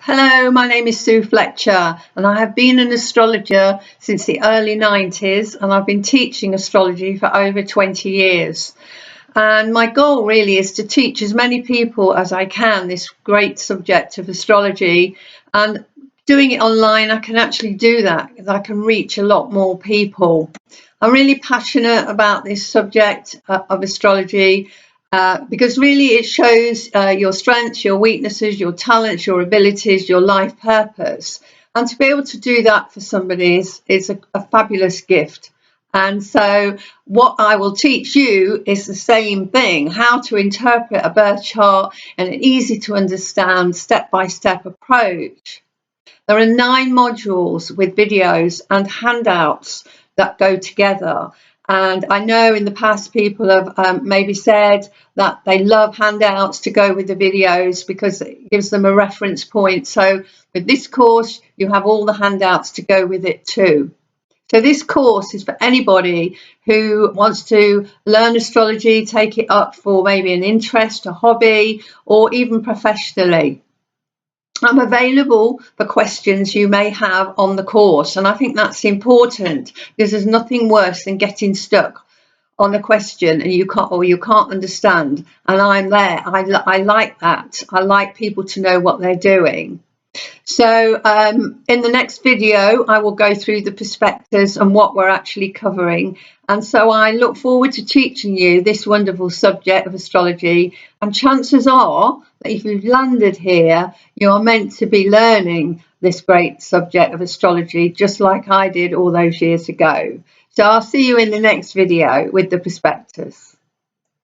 Hello, my name is Sue Fletcher and I have been an astrologer since the early 90s and I've been teaching astrology for over 20 years. And my goal really is to teach as many people as I can this great subject of astrology, and doing it online I can actually do that because I can reach a lot more people. I'm really passionate about this subject of astrology because really it shows your strengths, your weaknesses, your talents, your abilities, your life purpose. And to be able to do that for somebody is a fabulous gift. And so what I will teach you is the same thing: how to interpret a birth chart in an easy to understand step-by-step approach. There are 9 modules with videos and handouts that go together. And I know in the past people have maybe said that they love handouts to go with the videos because it gives them a reference point. So with this course, you have all the handouts to go with it too. So this course is for anybody who wants to learn astrology, take it up for maybe an interest, a hobby, or even professionally. I'm available for questions you may have on the course, and I think that's important because there's nothing worse than getting stuck on a question and you can't understand. And I'm there. I like that. I like people to know what they're doing. So in the next video, I will go through the perspectives and what we're actually covering. And so I look forward to teaching you this wonderful subject of astrology. And chances are that if you've landed here, you are meant to be learning this great subject of astrology, just like I did all those years ago. So I'll see you in the next video with the perspectives.